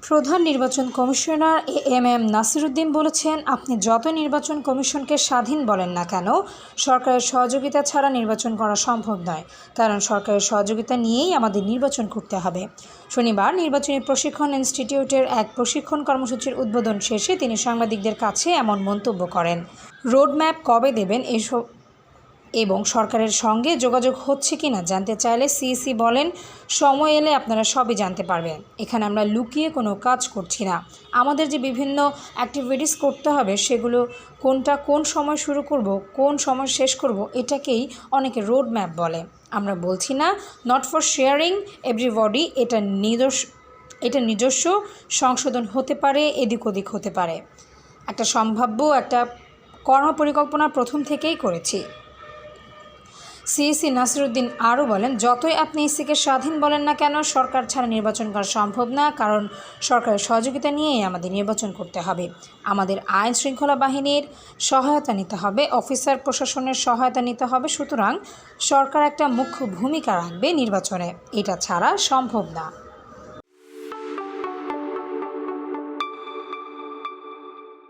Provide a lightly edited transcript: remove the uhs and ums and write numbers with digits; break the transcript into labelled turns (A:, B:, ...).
A: প্রধান নির্বাচন commissioner M Nasiruddin বলেছেন, আপনি যত নির্বাচন কমিশনকে স্বাধীন বলেন না কেন, সরকারের সহযোগিতা ছাড়া নির্বাচন করা সম্ভব নয়। কারণ সরকারের সহযোগিতা নিয়েই আমাদের নির্বাচন করতে হবে। শনিবার নির্বাচনী প্রশিক্ষণ ইনস্টিটিউটের এক প্রশিক্ষণ কর্মসূচির উদ্বোধন শেষে তিনি সাংবাদিকদের কাছে এমন মন্তব্য করেন। রোডম্যাপ কবে দেবেন এবং সরকারের সঙ্গে যোগাযোগ হচ্ছে কিনা জানতে চাইলে সিইসি বলেন, সময় এলে আপনারা সবই জানতে পারবেন। এখানে আমরা লুকিয়ে কোনো কাজ করছি না। আমাদের যে বিভিন্ন অ্যাক্টিভিটিস করতে হবে সেগুলো কোনটা কোন সময় শুরু করব, কোন সময় শেষ করব, এটাকেই অনেকে রোড ম্যাপ বলে। আমরা বলছি না নট ফর শেয়ারিং এভরিবডি, এটা নিজস্ব সংশোধন হতে পারে, এদিক ওদিক হতে পারে। একটা সম্ভাব্য একটা কর্মপরিকল্পনা প্রথম থেকেই করেছি। সিইসি নাসিরুদ্দিন আরও বলেন, যতই আপনি ইসিকে স্বাধীন বলেন না কেন, সরকার ছাড়া নির্বাচন করা সম্ভব না। কারণ সরকারের সহযোগিতা নিয়েই আমাদের নির্বাচন করতে হবে। আমাদের আইন শৃঙ্খলা বাহিনীর সহায়তা নিতে হবে, অফিসার প্রশাসনের সহায়তা নিতে হবে। সুতরাং সরকার একটা মুখ্য ভূমিকা রাখবে নির্বাচনে, এটা ছাড়া সম্ভব না।